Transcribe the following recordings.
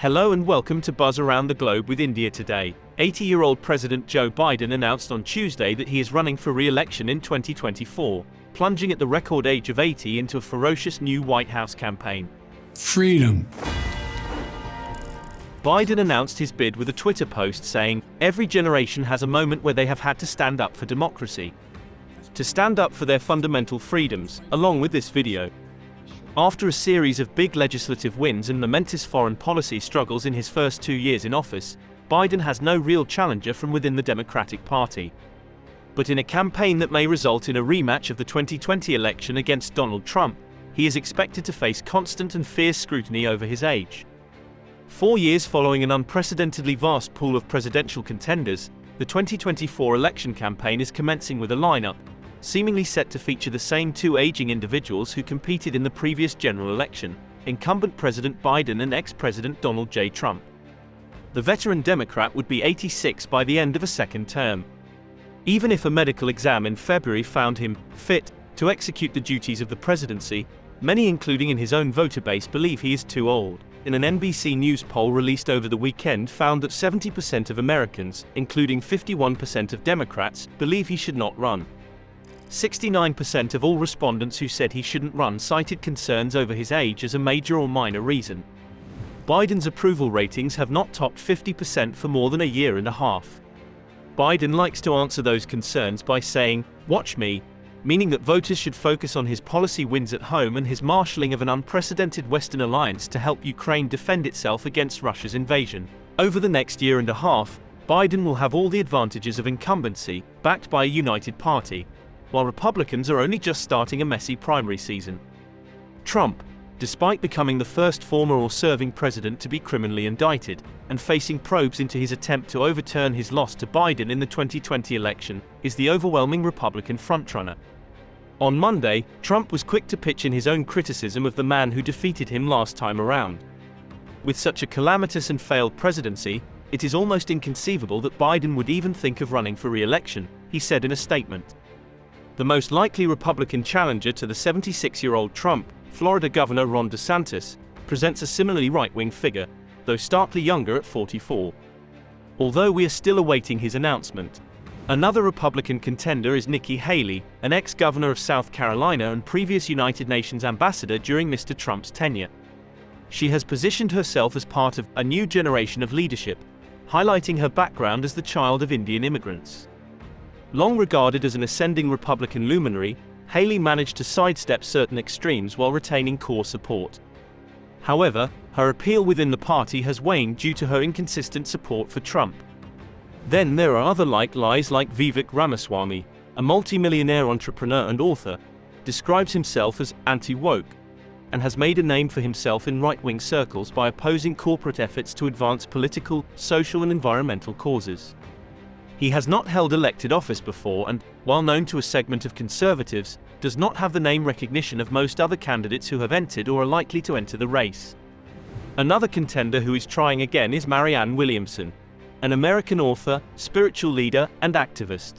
Hello and welcome to Buzz Around the Globe with India Today. 80-year-old President Joe Biden announced on Tuesday that he is running for re-election in 2024, plunging at the record age of 80 into a ferocious new White House campaign. Freedom. Biden announced his bid with a Twitter post saying, "Every generation has a moment where they have had to stand up for democracy. To stand up for their fundamental freedoms," along with this video. After a series of big legislative wins and momentous foreign policy struggles in his first 2 years in office, Biden has no real challenger from within the Democratic Party. But in a campaign that may result in a rematch of the 2020 election against Donald Trump, he is expected to face constant and fierce scrutiny over his age. 4 years following an unprecedentedly vast pool of presidential contenders, the 2024 election campaign is commencing with a lineup seemingly set to feature the same two aging individuals who competed in the previous general election, incumbent President Biden and ex-President Donald J. Trump. The veteran Democrat would be 86 by the end of a second term. Even if a medical exam in February found him fit to execute the duties of the presidency, many, including in his own voter base, believe he is too old. An NBC News poll released over the weekend found that 70% of Americans, including 51% of Democrats, believe he should not run. 69% of all respondents who said he shouldn't run cited concerns over his age as a major or minor reason. Biden's approval ratings have not topped 50% for more than a year and a half. Biden likes to answer those concerns by saying, "Watch me," meaning that voters should focus on his policy wins at home and his marshalling of an unprecedented Western alliance to help Ukraine defend itself against Russia's invasion. Over the next year and a half, Biden will have all the advantages of incumbency, backed by a united party, while Republicans are only just starting a messy primary season. Trump, despite becoming the first former or serving president to be criminally indicted, and facing probes into his attempt to overturn his loss to Biden in the 2020 election, is the overwhelming Republican frontrunner. On Monday, Trump was quick to pitch in his own criticism of the man who defeated him last time around. With such a calamitous and failed presidency, it is almost inconceivable that Biden would even think of running for re-election, he said in a statement. The most likely Republican challenger to the 76-year-old Trump, Florida Governor Ron DeSantis, presents a similarly right-wing figure, though starkly younger at 44. Although we are still awaiting his announcement. Another Republican contender is Nikki Haley, an ex-governor of South Carolina and previous United Nations ambassador during Mr. Trump's tenure. She has positioned herself as part of a new generation of leadership, highlighting her background as the child of Indian immigrants. Long regarded as an ascending Republican luminary, Haley managed to sidestep certain extremes while retaining core support. However, her appeal within the party has waned due to her inconsistent support for Trump. Then there are other lies like Vivek Ramaswamy, a multimillionaire entrepreneur and author, describes himself as anti-woke, and has made a name for himself in right-wing circles by opposing corporate efforts to advance political, social and environmental causes. He has not held elected office before and, while known to a segment of conservatives, does not have the name recognition of most other candidates who have entered or are likely to enter the race. Another contender who is trying again is Marianne Williamson, an American author, spiritual leader, and activist.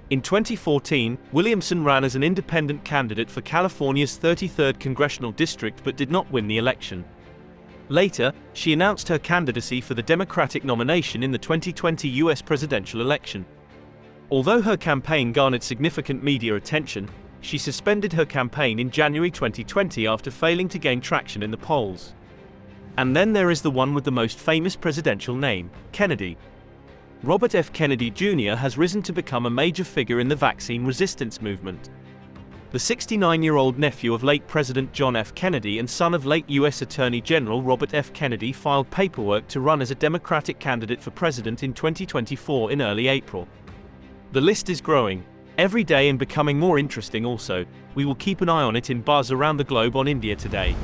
In 2014, Williamson ran as an independent candidate for California's 33rd congressional district but did not win the election. Later, she announced her candidacy for the Democratic nomination in the 2020 U.S. presidential election. Although her campaign garnered significant media attention, she suspended her campaign in January 2020 after failing to gain traction in the polls. And then there is the one with the most famous presidential name, Kennedy. Robert F. Kennedy Jr. has risen to become a major figure in the vaccine resistance movement. The 69-year-old nephew of late President John F. Kennedy and son of late U.S. Attorney General Robert F. Kennedy filed paperwork to run as a Democratic candidate for president in 2024 in early April. The list is growing every day and becoming more interesting also. We will keep an eye on it in Buzz Around the Globe on India Today.